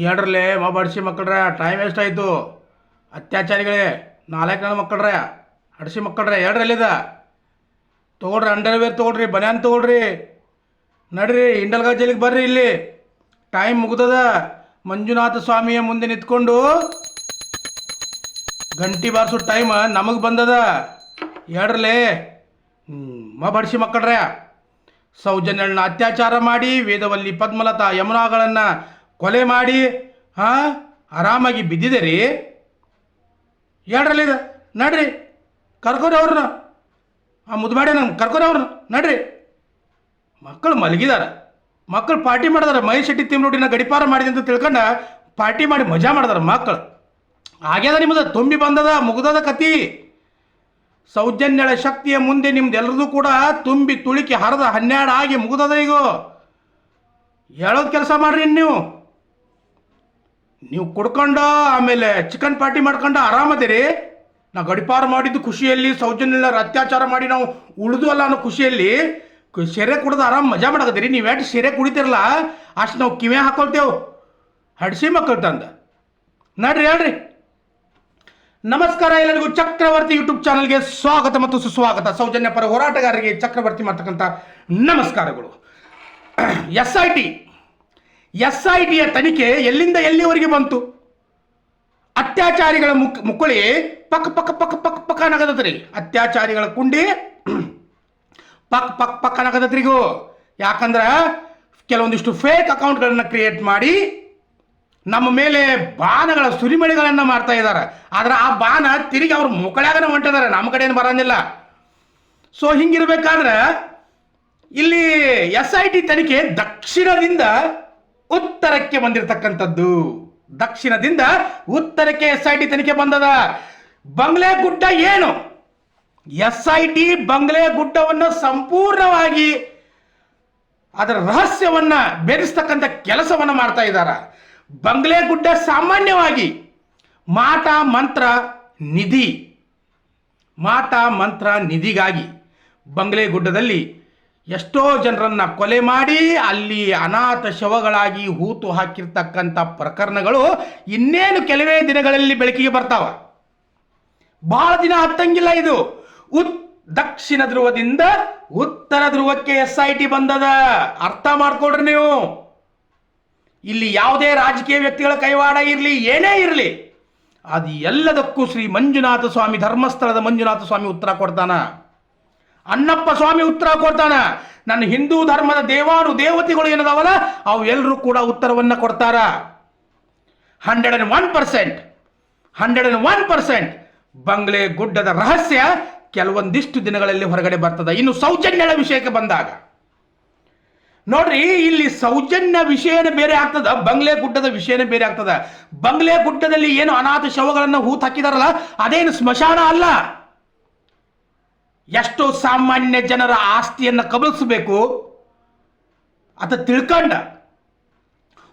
ಹೇಳ್ರಲ್ಲೇ ಬಡಿಸಿ ಮಕ್ಕಳ್ರೆ ಟೈಮ್ ಎಷ್ಟಾಯಿತು? ಅತ್ಯಾಚಾರಿಗಳೇ, 4 ನನ್ನ ಮಕ್ಕಳ್ರೆ, ಹಡಿಸಿ ಮಕ್ಕಳ್ರೆ ಹೇಳ್ರಲ್ಲಿದ ತೊಗೊಳ್ರಿ, ಅಂಡರ್ವೇರ್ ತೊಗೊಳ್ರಿ, ಬನ್ಯಾನ್ ತೊಗೊಳ್ರಿ, ನಡ್ರಿ ಇಂಡಲ್ಗ ಜೈಲಿಗೆ ಬರ್ರಿ. ಇಲ್ಲಿ ಟೈಮ್ ಮುಗ್ದದ. ಮಂಜುನಾಥ ಸ್ವಾಮಿಯ ಮುಂದೆ ನಿಂತ್ಕೊಂಡು ಗಂಟಿ ಬಾರಿಸೋ ಟೈಮ್ ನಮಗೆ ಬಂದದ. ಹೇಳ್ರಲ್ಲೇ ಬಡಿಸಿ ಮಕ್ಕಳ್ರೆ, ಸೌಜನ್ಯಗಳನ್ನ ಅತ್ಯಾಚಾರ ಮಾಡಿ, ವೇದವಲ್ಲಿ ಪದ್ಮಲತಾ ಯಮುನಾಗಳನ್ನು ಕೊಲೆ ಮಾಡಿ ಆರಾಮಾಗಿ ಬಿದ್ದಿದ್ದೀರಿ. ಹೇಳ್ರಲ್ಲ ಇದು ನಡ್ರಿ, ಕರ್ಕೋರಿ ಅವ್ರನ್ನ, ಆ ಮುದ್ಮಾಡಿ ನಂಗೆ ಕರ್ಕೋರಿ ಅವ್ರನ್ನ, ನಡ್ರಿ. ಮಕ್ಕಳು ಮಲಗಿದಾರ, ಮಕ್ಕಳು ಪಾರ್ಟಿ ಮಾಡಿದಾರೆ. ಮಹೇಶ್ ಶೆಟ್ಟಿ ತಿಮ್ರೋಡಿನ ಗಡಿಪಾರ ಮಾಡಿದೆ ಅಂತ ತಿಳ್ಕೊಂಡು ಪಾರ್ಟಿ ಮಾಡಿ ಮಜಾ ಮಾಡಿದಾರೆ ಮಕ್ಕಳು. ಆಗ್ಯದ ನಿಮ್ಮದು, ತುಂಬಿ ಬಂದದ, ಮುಗ್ದದ ಕತಿ. ಸೌಜನ್ಯಳ ಶಕ್ತಿಯ ಮುಂದೆ ನಿಮ್ದೆಲ್ಲರದು ಕೂಡ ತುಂಬಿ ತುಳುಕಿ ಹರಿದ 12 ಆಗಿ ಮುಗ್ದದ. ಈಗ ಹೇಳೋದು ಕೆಲಸ ಮಾಡ್ರಿ. ನೀವು ಕುಡ್ಕೊಂಡು ಆಮೇಲೆ ಚಿಕನ್ ಪಾರ್ಟಿ ಮಾಡ್ಕೊಂಡು ಆರಾಮದಿರಿ. ನಾವು ಗಡಿಪಾರ ಮಾಡಿದ್ದು ಖುಷಿಯಲ್ಲಿ, ಸೌಜನ್ಯರ ಅತ್ಯಾಚಾರ ಮಾಡಿ ನಾವು ಉಳಿದು ಅಲ್ಲ ಅನ್ನೋ ಖುಷಿಯಲ್ಲಿ ಸೆರೆ ಕುಡ್ದು ಆರಾಮ ಮಜಾ ಮಾಡಕತ್ತೀರಿ. ನೀವು ಎಷ್ಟು ಸೆರೆ ಕುಡಿತಿರಲ್ಲ ಅಷ್ಟು ನಾವು ಕಿವೆ ಹಾಕೊಳ್ತೇವೆ ಹಡಿಸಿ ಮಕ್ಕಳು ತಂದ. ನಡ್ರಿ ಹೇಳ್ರಿ. ನಮಸ್ಕಾರ ಎಲ್ಲರಿಗೂ, ಚಕ್ರವರ್ತಿ ಯೂಟ್ಯೂಬ್ ಚಾನಲ್ಗೆ ಸ್ವಾಗತ ಮತ್ತು ಸುಸ್ವಾಗತ. ಸೌಜನ್ಯ ಪರ ಹೋರಾಟಗಾರರಿಗೆ ಚಕ್ರವರ್ತಿ ಮಾಡ್ತಕ್ಕಂಥ ನಮಸ್ಕಾರಗಳು. ಎಸ್ ಐ ಟಿಯ ತನಿಖೆ ಎಲ್ಲಿಂದ ಎಲ್ಲಿವರೆಗೆ ಬಂತು? ಅತ್ಯಾಚಾರಿಗಳ ಮುಕ್ಕಳಿ ಪಕ್ ಪಕ್ ಪಕ್ ಪಕ್ ಪಕ್ಕ ನಗದತ್ರಿ. ಅತ್ಯಾಚಾರಿಗಳ ಕುಂಡಿ ಪಕ್ ಪಕ್ ಪಕ್ಕ ನಗದತ್ರಿಗೂ. ಯಾಕಂದ್ರೆ ಕೆಲವೊಂದಿಷ್ಟು ಫೇಕ್ ಅಕೌಂಟ್ಗಳನ್ನು ಕ್ರಿಯೇಟ್ ಮಾಡಿ ನಮ್ಮ ಮೇಲೆ ಬಾಣಗಳ ಸುರಿಮಳೆಗಳನ್ನು ಮಾಡ್ತಾ ಇದ್ದಾರೆ. ಆದ್ರೆ ಆ ಬಾಣ ತಿರುಗಿ ಅವ್ರ ಮುಕ್ಕಳ್ಯಾಗನ ಹೊಂಟಿದ್ದಾರೆ, ನಮ್ಮ ಕಡೆಯನ್ನು ಬರೋಂಗಿಲ್ಲ. ಸೊ ಹಿಂಗಿರ್ಬೇಕಾದ್ರೆ ಇಲ್ಲಿ ಎಸ್ ಐ ಟಿ ತನಿಖೆ ದಕ್ಷಿಣದಿಂದ ಉತ್ತರಕ್ಕೆ ಬಂದಿರತಕ್ಕಂಥದ್ದು. ದಕ್ಷಿಣದಿಂದ ಉತ್ತರಕ್ಕೆ ಎಸ್ ಐ ಟಿ ತನಿಖೆ ಬಂದದ. ಬಂಗ್ಲೆ ಗುಡ್ಡ ಏನು? ಎಸ್ ಐ ಟಿ ಬಂಗ್ಲೆ ಗುಡ್ಡವನ್ನು ಸಂಪೂರ್ಣವಾಗಿ ಅದರ ರಹಸ್ಯವನ್ನ ಬೆರೆಸ್ತಕ್ಕಂಥ ಕೆಲಸವನ್ನ ಮಾಡ್ತಾ ಇದ್ದಾರೆ. ಬಂಗ್ಲೆ ಗುಡ್ಡ ಸಾಮಾನ್ಯವಾಗಿ ಮಾಟ ಮಂತ್ರ ನಿಧಿಗಾಗಿ ಬಂಗ್ಲೆ ಗುಡ್ಡದಲ್ಲಿ ಎಷ್ಟೋ ಜನರನ್ನ ಕೊಲೆ ಮಾಡಿ ಅಲ್ಲಿ ಅನಾಥ ಶವಗಳಾಗಿ ಹೂತು ಹಾಕಿರ್ತಕ್ಕಂಥ ಪ್ರಕರಣಗಳು ಇನ್ನೇನು ಕೆಲವೇ ದಿನಗಳಲ್ಲಿ ಬೆಳಕಿಗೆ ಬರ್ತಾವ. ಬಹಳ ದಿನ ಹತ್ತಂಗಿಲ್ಲ. ಇದು ದಕ್ಷಿಣ ಧ್ರುವದಿಂದ ಉತ್ತರ ಧ್ರುವಕ್ಕೆ ಎಸ್ ಐ ಟಿ ಬಂದದ. ಅರ್ಥ ಮಾಡ್ಕೊಡ್ರಿ ನೀವು. ಇಲ್ಲಿ ಯಾವುದೇ ರಾಜಕೀಯ ವ್ಯಕ್ತಿಗಳ ಕೈವಾಡ ಇರಲಿ, ಏನೇ ಇರಲಿ, ಅದು ಎಲ್ಲದಕ್ಕೂ ಶ್ರೀ ಮಂಜುನಾಥ ಸ್ವಾಮಿ, ಧರ್ಮಸ್ಥಳದ ಮಂಜುನಾಥ ಸ್ವಾಮಿ ಉತ್ತರ ಕೊಡ್ತಾನ. ಅಣ್ಣಪ್ಪ ಸ್ವಾಮಿ ಉತ್ತರ ಕೊಡ್ತಾನ. ನನ್ನ ಹಿಂದೂ ಧರ್ಮದ ದೇವಾನು ದೇವತೆಗಳು ಏನದಾವಲ್ಲ ಅವು ಎಲ್ಲರೂ ಕೂಡ ಉತ್ತರವನ್ನ ಕೊಡ್ತಾರ. 101% ಬಂಗ್ಲೆ ಗುಡ್ಡದ ರಹಸ್ಯ ಕೆಲವೊಂದಿಷ್ಟು ದಿನಗಳಲ್ಲಿ ಹೊರಗಡೆ ಬರ್ತದೆ. ಇನ್ನು ಸೌಜನ್ಯಳ ವಿಷಯಕ್ಕೆ ಬಂದಾಗ ನೋಡ್ರಿ, ಇಲ್ಲಿ ಸೌಜನ್ಯ ವಿಷಯನೇ ಬೇರೆ ಆಗ್ತದ, ಬಂಗ್ಲೆ ಗುಡ್ಡದ ವಿಷಯನೇ ಬೇರೆ ಆಗ್ತದ. ಬಂಗ್ಲೆ ಗುಡ್ಡದಲ್ಲಿ ಏನು ಅನಾಥ ಶವಗಳನ್ನು ಹೂತ್ ಹಾಕಿದಾರಲ್ಲ ಅದೇನು ಸ್ಮಶಾನ ಅಲ್ಲ. ಎಷ್ಟೋ ಸಾಮಾನ್ಯ ಜನರ ಆಸ್ತಿಯನ್ನು ಕಬಳಿಸಬೇಕು ಅಂತ ತಿಳ್ಕೊಂಡ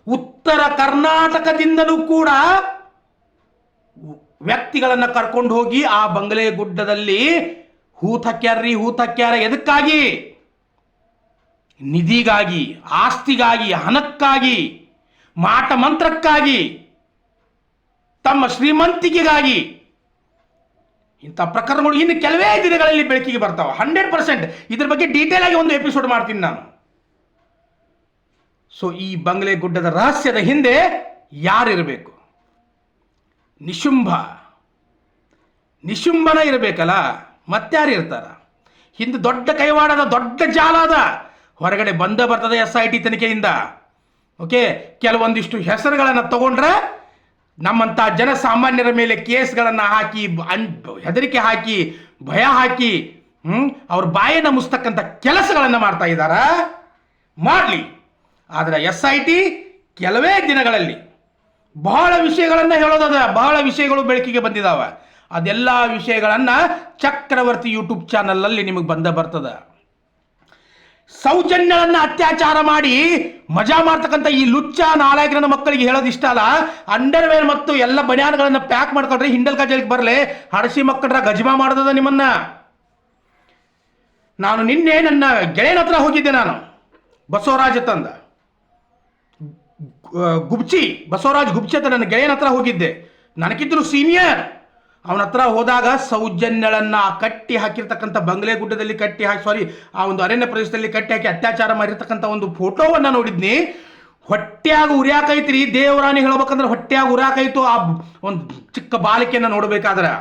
ಉತ್ತರ ಕರ್ನಾಟಕದಿಂದಲೂ ಕೂಡ ವ್ಯಕ್ತಿಗಳನ್ನು ಕರ್ಕೊಂಡು ಹೋಗಿ ಆ ಬಂಗ್ಲೆ ಗುಡ್ಡದಲ್ಲಿ ಹೂತ್ ಹಾಕ್ಯಾರ. ಎದಕ್ಕಾಗಿ? ನಿಧಿಗಾಗಿ, ಆಸ್ತಿಗಾಗಿ, ಹಣಕ್ಕಾಗಿ, ಮಾಟ ಮಂತ್ರಕ್ಕಾಗಿ, ತಮ್ಮ ಶ್ರೀಮಂತಿಕೆಗಾಗಿ. ಇಂಥ ಪ್ರಕರಣಗಳು ಇನ್ನು ಕೆಲವೇ ದಿನಗಳಲ್ಲಿ ಬೆಳಕಿಗೆ ಬರ್ತಾವ. 100% ಇದ್ರ ಬಗ್ಗೆ ಡೀಟೇಲ್ ಆಗಿ ಒಂದು ಎಪಿಸೋಡ್ ಮಾಡ್ತೀನಿ ನಾನು. ಸೊ ಈ ಬಂಗ್ಲೆ ಗುಡ್ಡದ ರಹಸ್ಯದ ಹಿಂದೆ ಯಾರಿರಬೇಕು? ನಿಶುಂಭನ ಇರಬೇಕಲ್ಲ, ಮತ್ತಾರು ಇರ್ತಾರ? ಹಿಂದೆ ದೊಡ್ಡ ಕೈವಾಡದ ದೊಡ್ಡ ಜಾಲ ಅದ, ಹೊರಗಡೆ ಬರ್ತದೆ ಎಸ್ ಐ ಟಿ ತನಿಖೆಯಿಂದ. ಓಕೆ, ಕೆಲವೊಂದಿಷ್ಟು ಹೆಸರುಗಳನ್ನು ತಗೊಂಡ್ರೆ ನಮ್ಮಂಥ ಜನಸಾಮಾನ್ಯರ ಮೇಲೆ ಕೇಸ್ಗಳನ್ನು ಹಾಕಿ, ಹೆದರಿಕೆ ಹಾಕಿ, ಭಯ ಹಾಕಿ ಅವ್ರ ಬಾಯನ್ನು ಮುಸ್ತಕ್ಕಂಥ ಕೆಲಸಗಳನ್ನು ಮಾಡ್ತಾ ಇದ್ದಾರ. ಮಾಡಲಿ. ಆದರೆ ಎಸ್ ಐ ಟಿ ಕೆಲವೇ ದಿನಗಳಲ್ಲಿ ಬಹಳ ವಿಷಯಗಳನ್ನು ಹೇಳೋದದ. ಬಹಳ ವಿಷಯಗಳು ಬೆಳಕಿಗೆ ಬಂದಿದ್ದಾವೆ. ಅದೆಲ್ಲ ವಿಷಯಗಳನ್ನು ಚಕ್ರವರ್ತಿ ಯೂಟ್ಯೂಬ್ ಚಾನಲಲ್ಲಿ ನಿಮಗೆ ಬರ್ತದ. ಸೌಜನ್ಯಗಳನ್ನ ಅತ್ಯಾಚಾರ ಮಾಡಿ ಮಜಾ ಮಾಡ್ತಕ್ಕಂಥ ಈ ಲುಚ್ಚ ನಾಲಾಯಕರನ್ನ ಮಕ್ಕಳಿಗೆ ಹೇಳೋದಿಷ್ಟ ಅಲ್ಲ. ಅಂಡರ್ವೇರ್ ಮತ್ತು ಎಲ್ಲ ಬನಿಯಾನ್ಗಳನ್ನು ಪ್ಯಾಕ್ ಮಾಡ್ಕೊಂಡ್ರೆ ಹಿಂಡಲ್ಕ ಜೈಲಿಗೆ ಬರಲಿ, ಹಡಸಿ ಮಕ್ಕಳ ಗಜಮಾ ಮಾಡೋದ ನಿಮ್ಮನ್ನ. ನಾನು ನಿನ್ನೆ ನನ್ನ ಗೆಳೆಯನ ಹತ್ರ ಹೋಗಿದ್ದೆ. ನಾನು ಬಸವರಾಜ ತಂದ ಗುಬ್ಚಿ ಬಸವರಾಜ್ ಗುಬ್ಚಿ ಅಂತ ನನ್ನ ಗೆಳೆಯನ ಹತ್ರ ಹೋಗಿದ್ದೆ, ನನಗಿದ್ರು ಸೀನಿಯರ್. ಅವನ ಹತ್ರ ಹೋದಾಗ ಸೌಜನ್ಯಳನ್ನ ಕಟ್ಟಿ ಹಾಕಿರ್ತಕ್ಕಂಥ ಬಂಗ್ಲೆ ಗುಡ್ಡದಲ್ಲಿ ಕಟ್ಟಿ ಹಾಕಿ ಆ ಒಂದು ಅರಣ್ಯ ಪ್ರದೇಶದಲ್ಲಿ ಕಟ್ಟಿ ಹಾಕಿ ಅತ್ಯಾಚಾರ ಮಾಡಿರ್ತಕ್ಕಂಥ ಒಂದು ಫೋಟೋವನ್ನು ನೋಡಿದ್ನಿ. ಹೊಟ್ಟ್ಯಾಗ ಉರಿಯಾಕೈತ್ರಿ, ದೇವರಾಣಿ ಹೇಳ್ಬೇಕಂದ್ರೆ ಹೊಟ್ಟ್ಯಾಗ ಉರಿಯಾಕೈತು. ಆ ಒಂದು ಚಿಕ್ಕ ಬಾಲಿಕೆಯನ್ನು ನೋಡಬೇಕಾದ್ರೆ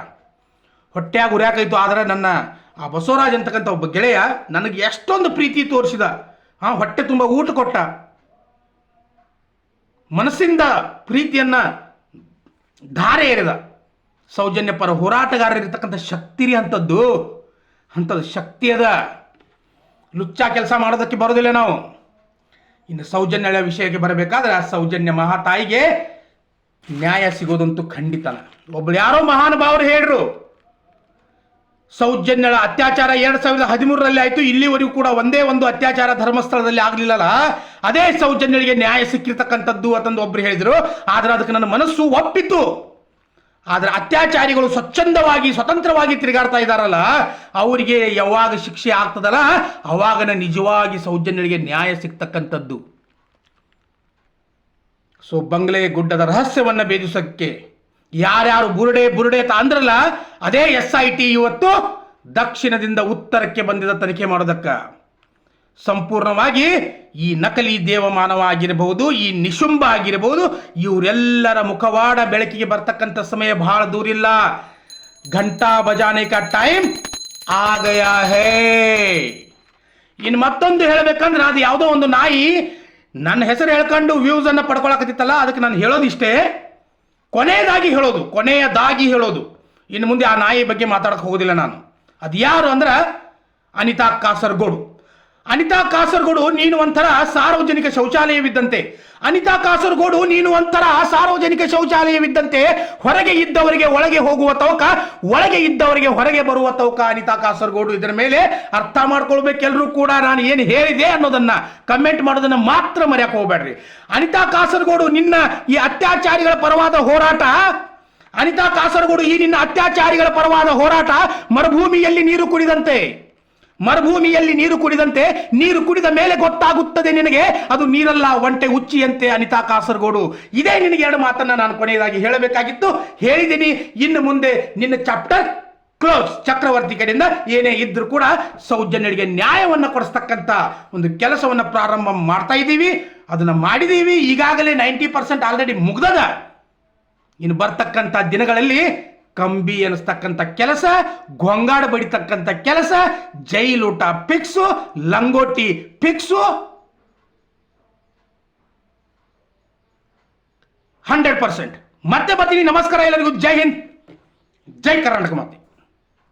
ಹೊಟ್ಟ್ಯಾಗ ಉರಿಯಾಕೈತು. ಆದರೆ ನನ್ನ ಆ ಬಸವರಾಜ್ ಅಂತಕ್ಕಂಥ ಒಬ್ಬ ಗೆಳೆಯ ನನಗೆ ಎಷ್ಟೊಂದು ಪ್ರೀತಿ ತೋರಿಸಿದ, ಹೊಟ್ಟೆ ತುಂಬ ಊಟ ಕೊಟ್ಟ, ಮನಸ್ಸಿಂದ ಪ್ರೀತಿಯನ್ನ ಧಾರೆ ಎರೆದ. ಸೌಜನ್ಯ ಪರ ಹೋರಾಟಗಾರರಿರ್ತಕ್ಕಂಥ ಶಕ್ತಿ ಅಂಥದ್ದು ಶಕ್ತಿ ಅದ. ಲುಚ್ಚ ಕೆಲಸ ಮಾಡೋದಕ್ಕೆ ಬರೋದಿಲ್ಲ ನಾವು. ಇನ್ನು ಸೌಜನ್ಯಳ ವಿಷಯಕ್ಕೆ ಬರಬೇಕಾದ್ರೆ ಆ ಸೌಜನ್ಯ ಮಹಾತಾಯಿಗೆ ನ್ಯಾಯ ಸಿಗೋದಂತೂ ಖಂಡಿತನ. ಒಬ್ರು ಯಾರೋ ಮಹಾನುಭಾವರು ಹೇಳ್ರು, ಸೌಜನ್ಯಳ ಅತ್ಯಾಚಾರ 2013ರಲ್ಲಿ ಆಯಿತು, ಇಲ್ಲಿವರೆಗೂ ಕೂಡ ಒಂದೇ ಒಂದು ಅತ್ಯಾಚಾರ ಧರ್ಮಸ್ಥಳದಲ್ಲಿ ಆಗಲಿಲ್ಲಲ್ಲ, ಅದೇ ಸೌಜನ್ಯಳಿಗೆ ನ್ಯಾಯ ಸಿಕ್ಕಿರ್ತಕ್ಕಂಥದ್ದು ಅಂತಂದು ಒಬ್ರು ಹೇಳಿದರು. ಆದರೆ ಅದಕ್ಕೆ ನನ್ನ ಮನಸ್ಸು ಒಪ್ಪಿತು. ಆದರೆ ಅತ್ಯಾಚಾರಿಗಳು ಸ್ವಚ್ಛಂದವಾಗಿ ಸ್ವತಂತ್ರವಾಗಿ ತಿರುಗಾಡ್ತಾ ಇದ್ದಾರಲ್ಲ, ಅವರಿಗೆ ಯಾವಾಗ ಶಿಕ್ಷೆ ಆಗ್ತದಲ್ಲ ಅವಾಗನ ನಿಜವಾಗಿ ಸೌಜನ್ಯಳಿಗೆ ನ್ಯಾಯ ಸಿಗ್ತಕ್ಕಂಥದ್ದು. ಸೊ ಬಂಗ್ಲೆ ಗುಡ್ಡದ ರಹಸ್ಯವನ್ನು ಭೇದಿಸೋಕ್ಕೆ ಯಾರ್ಯಾರು ಬುರುಡೆ ಅಂದ್ರಲ್ಲ, ಅದೇ SIT ಇವತ್ತು ದಕ್ಷಿಣದಿಂದ ಉತ್ತರಕ್ಕೆ ಬಂದಿದ್ದ ತನಿಖೆ ಮಾಡೋದಕ್ಕ. ಸಂಪೂರ್ಣವಾಗಿ ಈ ನಕಲಿ ದೇವಮಾನವ ಆಗಿರಬಹುದು, ಈ ನಿಶುಂಬ ಆಗಿರಬಹುದು, ಇವರೆಲ್ಲರ ಮುಖವಾಡ ಬೆಳಕಿಗೆ ಬರ್ತಕ್ಕಂಥ ಸಮಯ ಬಹಳ ದೂರಿಲ್ಲ. ಘಂಟಾ ಬಜಾನೆ ಕಾ ಟೈಮ್ ಆ ಗಯಾ ಹೇ. ಇನ್ನು ಮತ್ತೊಂದು ಹೇಳಬೇಕಂದ್ರೆ, ಅದು ಯಾವುದೋ ಒಂದು ನಾಯಿ ನನ್ನ ಹೆಸರು ಹೇಳ್ಕೊಂಡು ವ್ಯೂಸ್ ಅನ್ನು ಪಡ್ಕೊಳಕತ್ತಿತ್ತಲ್ಲ, ಅದಕ್ಕೆ ನಾನು ಹೇಳೋದಿಷ್ಟೇ, ಕೊನೆಯದಾಗಿ ಹೇಳೋದು. ಇನ್ನು ಮುಂದೆ ಆ ನಾಯಿ ಬಗ್ಗೆ ಮಾತಾಡಕ್ಕೆ ಹೋಗೋದಿಲ್ಲ ನಾನು. ಅದು ಯಾರು ಅಂದ್ರೆ ಅನಿತಾ ಕಾಸರಗೋಡು. ಅನಿತಾ ಕಾಸರಗೋಡು ನೀನು ಒಂಥರ ಸಾರ್ವಜನಿಕ ಶೌಚಾಲಯವಿದ್ದಂತೆ. ಅನಿತಾ ಕಾಸರಗೋಡು ನೀನು ಒಂಥರ ಸಾರ್ವಜನಿಕ ಶೌಚಾಲಯವಿದ್ದಂತೆ. ಹೊರಗೆ ಇದ್ದವರಿಗೆ ಒಳಗೆ ಹೋಗುವ ತವಕ, ಒಳಗೆ ಇದ್ದವರಿಗೆ ಹೊರಗೆ ಬರುವ ತವಕ ಅನಿತಾ ಕಾಸರಗೋಡು. ಇದರ ಮೇಲೆ ಅರ್ಥ ಮಾಡ್ಕೊಳ್ಬೇಕೆಲ್ಲರೂ ಕೂಡ. ನಾನು ಏನು ಹೇಳಿದೆ ಅನ್ನೋದನ್ನ ಕಮೆಂಟ್ ಮಾಡೋದನ್ನ ಮಾತ್ರ ಮರೆಯಕ್ಕೆ ಹೋಗ್ಬೇಡ್ರಿ. ಅನಿತಾ ಕಾಸರಗೋಡು, ನಿನ್ನ ಈ ಅತ್ಯಾಚಾರಿಗಳ ಪರವಾದ ಹೋರಾಟ, ಅನಿತಾ ಕಾಸರಗೋಡು ಈ ನಿನ್ನ ಅತ್ಯಾಚಾರಿಗಳ ಪರವಾದ ಹೋರಾಟ ಮರುಭೂಮಿಯಲ್ಲಿ ನೀರು ಕುಡಿದಂತೆ. ನೀರು ಕುಡಿದ ಮೇಲೆ ಗೊತ್ತಾಗುತ್ತದೆ ನಿನಗೆ ಅದು ನೀರಲ್ಲ, ಒಂಟೆ ಉಚ್ಚಿಯಂತೆ ಅನಿತಾ ಕಾಸರಗೋಡು. ಇದೇ ನಿನಗೆ 2 ಮಾತನ್ನ ನಾನು ಕೊನೆಯದಾಗಿ ಹೇಳಬೇಕಾಗಿತ್ತು, ಹೇಳಿದ್ದೀನಿ. ಇನ್ನು ಮುಂದೆ ನಿನ್ನ ಚಾಪ್ಟರ್ ಕ್ಲೋಸ್. ಚಕ್ರವರ್ತಿ ಕಡೆಯಿಂದ ಏನೇ ಇದ್ರೂ ಕೂಡ ಸೌಜನ್ಯಳಿಗೆ ನ್ಯಾಯವನ್ನು ಕೊಡಿಸ್ತಕ್ಕಂಥ ಒಂದು ಕೆಲಸವನ್ನು ಪ್ರಾರಂಭ ಮಾಡ್ತಾ ಇದ್ದೀವಿ, ಅದನ್ನ ಮಾಡಿದೀವಿ. ಈಗಾಗಲೇ 90% ಆಲ್ರೆಡಿ ಮುಗ್ದದ. ಇನ್ನು ಬರ್ತಕ್ಕಂಥ ದಿನಗಳಲ್ಲಿ ಕಂಬಿ ಎನಿಸ್ತಕ್ಕಂಥ ಕೆಲಸ, ಗೊಂಗಾಡ ಬಡಿತಕ್ಕಂಥ ಕೆಲಸ, ಜೈಲೂಟ ಫಿಕ್ಸು, ಲಂಗೋಟಿ ಫಿಕ್ಸು, 100%. ಮತ್ತೆ ಬರ್ತೀನಿ. ನಮಸ್ಕಾರ ಎಲ್ಲರಿಗೂ. ಜೈ ಹಿಂದ್, ಜೈ ಕರ್ನಾಟಕ ಮಾತೆ.